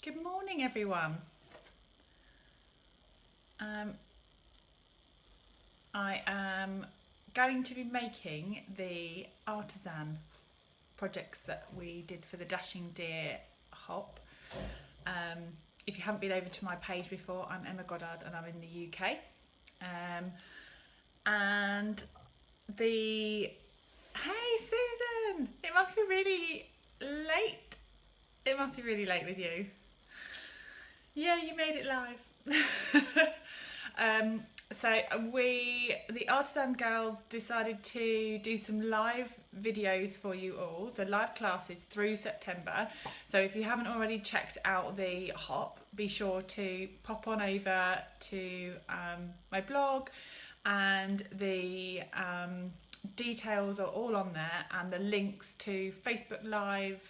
Good morning, everyone. I am going to be making the artisan projects that we did for the Dashing Deer hop. If you haven't been over to my page before, I'm Emma Goddard and I'm in the UK. Hey Susan, it must be really late. It must be really late with you. Yeah, you made it live. The Artisan Girls decided to do some live videos for you all, so live classes through September. So if you haven't already checked out the hop, be sure to pop on over to my blog, and the details are all on there, and the links to Facebook Live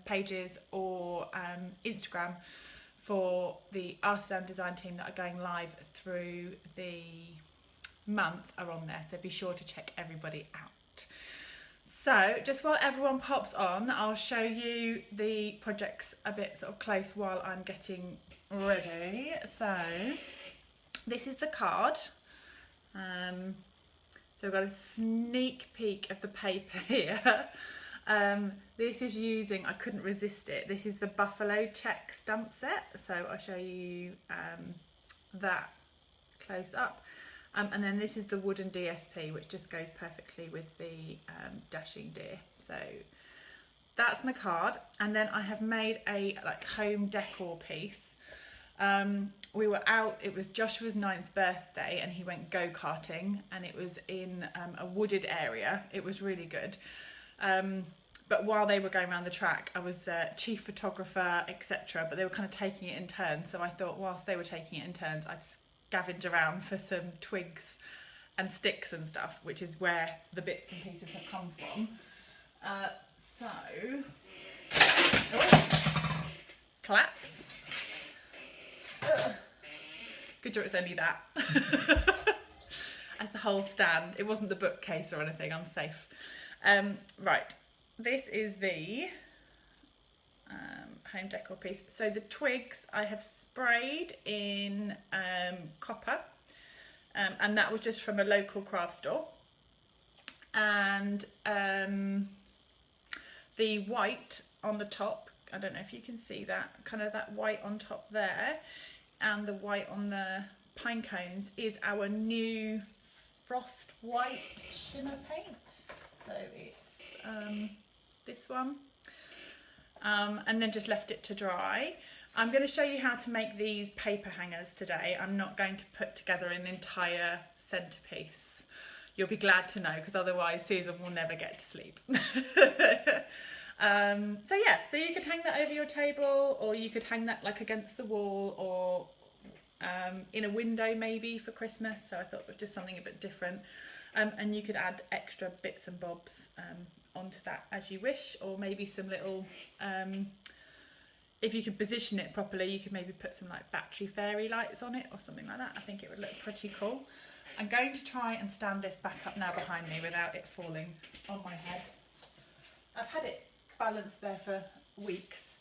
pages or Instagram for the Artisan Design team that are going live through the month are on there, so be sure to check everybody out. So just while everyone pops on, I'll show you the projects a bit sort of close while I'm getting ready. So this is the card. So we've got a sneak peek of the paper here. This is using, I couldn't resist it, this is the Buffalo Check stamp set, so I'll show you that close up. And then this is the wooden DSP, which just goes perfectly with the Dashing Deer. So that's my card, and then I have made a home decor piece. We were out, it was Joshua's 9th birthday and he went go-karting, and it was in a wooded area. It was really good. But while they were going around the track, I was chief photographer, etc. But they were kind of taking it in turns. So I thought whilst they were taking it in turns, I'd scavenge around for some twigs and sticks and stuff, which is where the bits and pieces have come from. Collapse. Good job it's only that. As the whole stand. It wasn't the bookcase or anything, I'm safe. Right, this is the home decor piece. So the twigs I have sprayed in copper, and that was just from a local craft store. And the white on the top, I don't know if you can see that, kind of that white on top there, and the white on the pine cones is our new frost white shimmer paint. So it's this one, and then just left it to dry. I'm going to show you how to make these paper hangers today. I'm not going to put together an entire centerpiece. You'll be glad to know, because otherwise Susan will never get to sleep. So yeah, so you could hang that over your table, or you could hang that like against the wall, or in a window maybe for Christmas. So I thought it was just something a bit different. And you could add extra bits and bobs onto that as you wish, or maybe some little, if you could position it properly, you could maybe put some like battery fairy lights on it or something like that. I think it would look pretty cool. I'm going to try and stand this back up now behind me without it falling on my head. I've had it balanced there for weeks,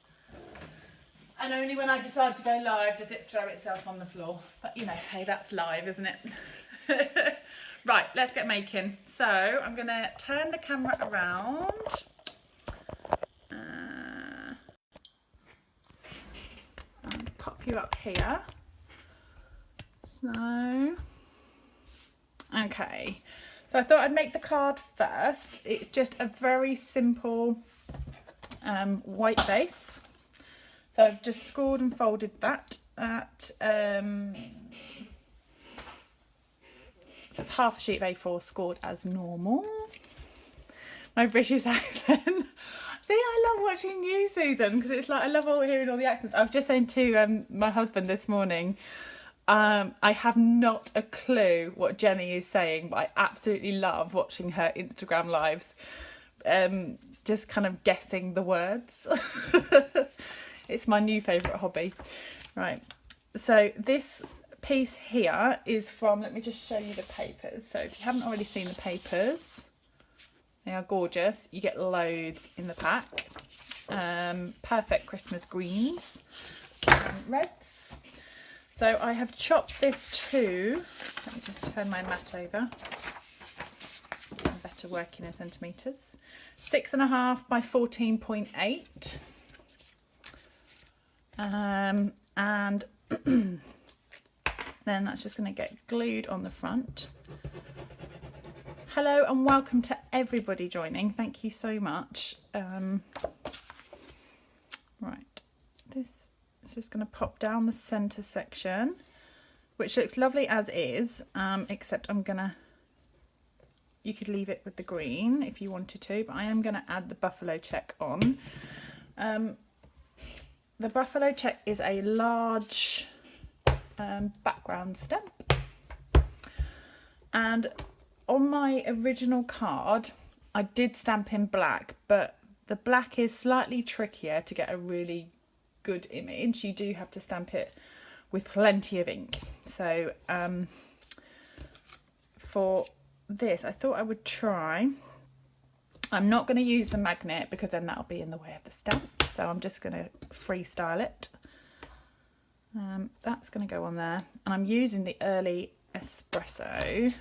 and only when I decide to go live does it throw itself on the floor. But you know, hey, that's live, isn't it? Right, let's get making. So I'm going to turn the camera around. And pop you up here. So, okay. So I thought I'd make the card first. It's just a very simple white base. So I've just scored and folded that at so it's half a sheet of A4 scored as normal. My British accent. See, I love watching you, Susan, because it's like I love hearing all the accents. I was just saying to my husband this morning, I have not a clue what Jenny is saying, but I absolutely love watching her Instagram lives, just kind of guessing the words. It's my new favourite hobby. Right, so this piece here is from, let me just show you the papers. So if you haven't already seen the papers, they are gorgeous. You get loads in the pack. Perfect Christmas greens. reds. So I have chopped this to, let me just turn my mat over, I'm better working in centimetres, 6.5 by 14.8. And then that's just going to get glued on the front. Hello and welcome to everybody joining. Thank you so much. Right, this is just going to pop down the centre section, which looks lovely as is, except you could leave it with the green if you wanted to, but I am going to add the buffalo check on. The buffalo check is a large background stamp, and on my original card I did stamp in black, but the black is slightly trickier to get a really good image. You do have to stamp it with plenty of ink. So for this I thought I would try, I'm not going to use the magnet because then that'll be in the way of the stamp, so I'm just going to freestyle it. That's going to go on there, and I'm using the early espresso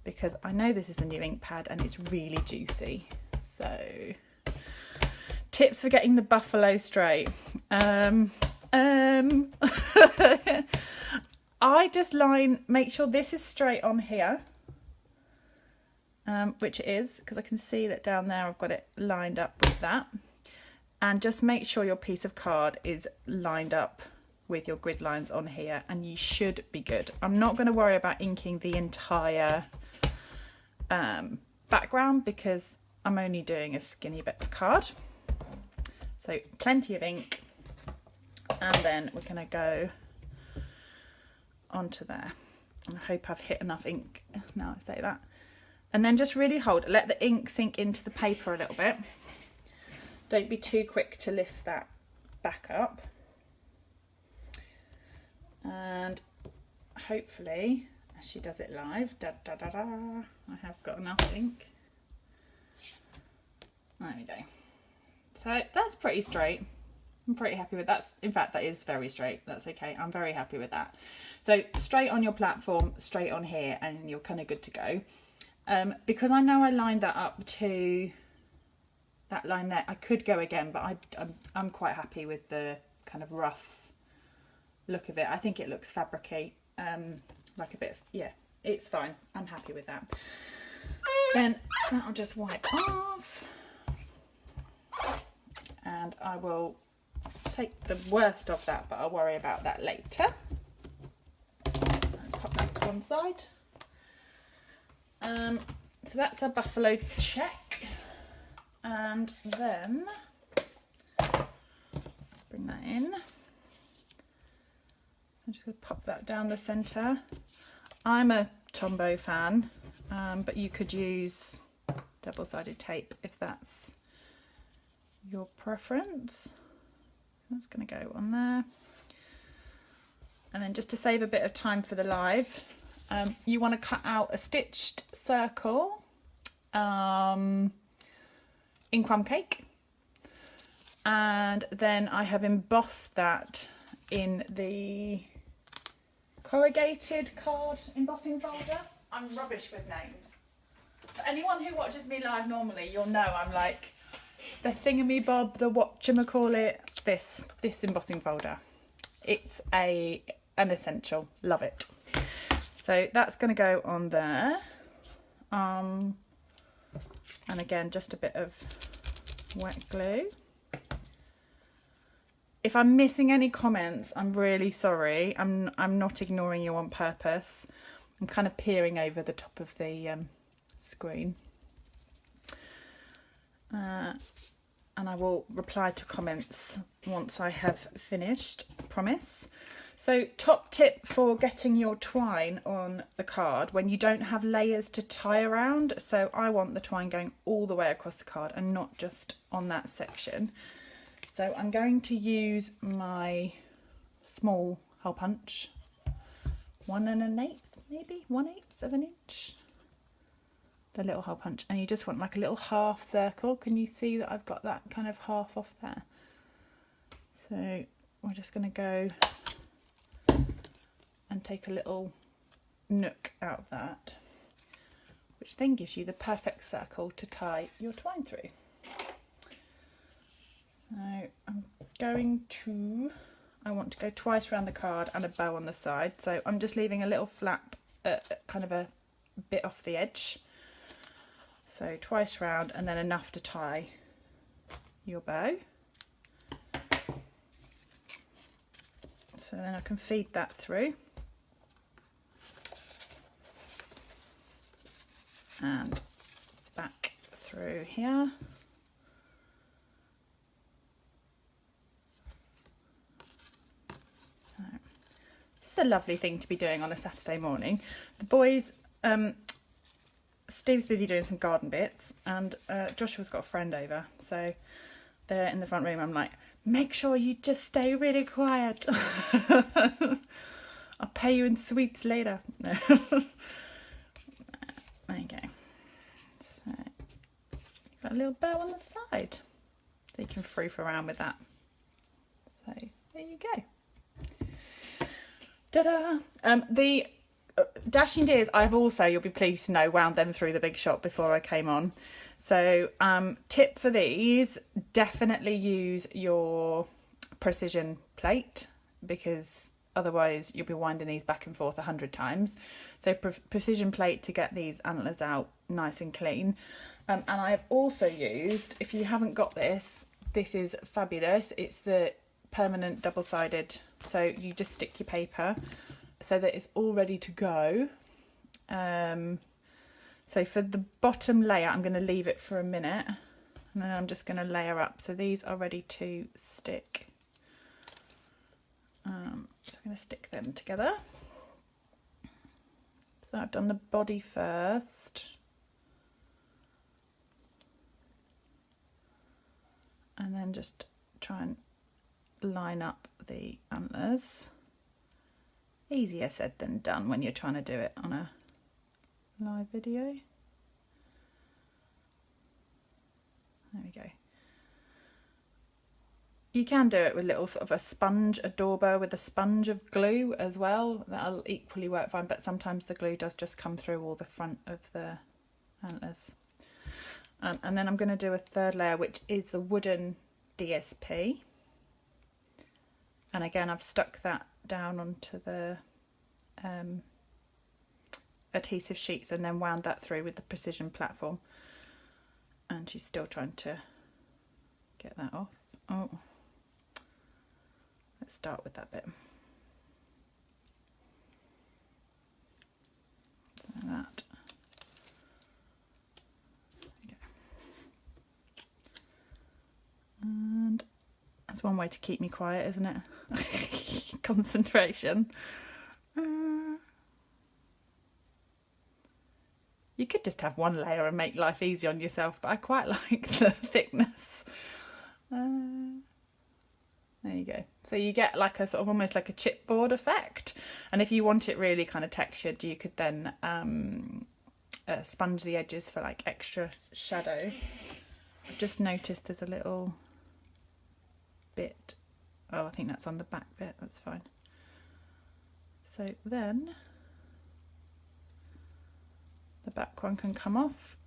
because I know this is a new ink pad and it's really juicy. So tips for getting the buffalo straight. I just make sure this is straight on here, which it is, because I can see that down there I've got it lined up with that, and just make sure your piece of card is lined up with your grid lines on here and you should be good. I'm not going to worry about inking the entire background because I'm only doing a skinny bit of card. So plenty of ink, and then we're going to go onto there. And I hope I've hit enough ink now I say that. And then just really let the ink sink into the paper a little bit. Don't be too quick to lift that back up. And hopefully, as she does it live, I have got enough ink. There we go. So that's pretty straight. I'm pretty happy with that. In fact, that is very straight. That's okay. I'm very happy with that. So straight on your platform, straight on here, and you're kind of good to go. Because I know I lined that up to that line there, I could go again, but I'm quite happy with the kind of rough look of it. I think it looks fabricy, like a bit of, yeah, it's fine. I'm happy with that. Then that'll just wipe off, and I will take the worst of that, but I'll worry about that later. Let's pop that to one side. So that's a buffalo check, and then let's bring that in. I'm just going to pop that down the centre. I'm a Tombow fan, but you could use double-sided tape if that's your preference. That's going to go on there. And then just to save a bit of time for the live, you want to cut out a stitched circle in crumb cake, and then I have embossed that in the corrugated card embossing folder. I'm rubbish with names. For anyone who watches me live normally, you'll know I'm like the thingamy-bob, the whatchamacallit, this embossing folder. It's an essential. Love it. So that's going to go on there. And again, just a bit of wet glue. If I'm missing any comments, I'm really sorry. I'm not ignoring you on purpose. I'm kind of peering over the top of the screen. And I will reply to comments once I have finished, I promise. So top tip for getting your twine on the card when you don't have layers to tie around. So I want the twine going all the way across the card and not just on that section. So I'm going to use my small hole punch, 1 1/8, maybe 1/8 of an inch. The little hole punch, and you just want like a little half circle. Can you see that I've got that kind of half off there? So we're just going to go and take a little nook out of that, which then gives you the perfect circle to tie your twine through. Now I want to go twice around the card and a bow on the side, so I'm just leaving a little flap, kind of a bit off the edge. So twice round and then enough to tie your bow. So then I can feed that through. And back through here. So this is a lovely thing to be doing on a Saturday morning. The boys, Steve's busy doing some garden bits, and Joshua's got a friend over, so they're in the front room. I'm like, make sure you just stay really quiet. I'll pay you in sweets later. There you go. So you've got a little bow on the side, so you can froof around with that. So there you go. Ta-da! The dashing deers, I've also, you'll be pleased to know, wound them through the big shop before I came on. So tip for these, definitely use your precision plate, because otherwise you'll be winding these back and forth 100 times. So precision plate to get these antlers out nice and clean. And I've also used, if you haven't got this, this is fabulous. It's the permanent double-sided, so you just stick your paper so that it's all ready to go. So for the bottom layer, I'm going to leave it for a minute, and then I'm just going to layer up. So these are ready to stick. So I'm going to stick them together. So I've done the body first. And then just try and line up the antlers. Easier said than done when you're trying to do it on a live video. There we go. You can do it with little sort of a sponge, a dauber with a sponge of glue as well. That'll equally work fine, but sometimes the glue does just come through all the front of the antlers. And then I'm going to do a third layer, which is the wooden DSP. And again, I've stuck that down onto the adhesive sheets and then wound that through with the precision platform. And she's still trying to get that off. Oh, let's start with that bit. So that. Okay. And that's one way to keep me quiet, isn't it? Concentration. You could just have one layer and make life easy on yourself, but I quite like the thickness. There you go. So you get like a sort of almost like a chipboard effect. And if you want it really kind of textured, you could then sponge the edges for like extra shadow. I've just noticed there's a little bit. Oh, I think that's on the back bit. That's fine. So then the back one can come off.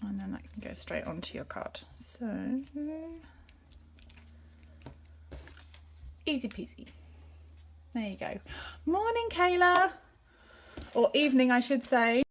And then that can go straight onto your card. So, easy peasy. There you go. Morning, Kayla. Or evening, I should say.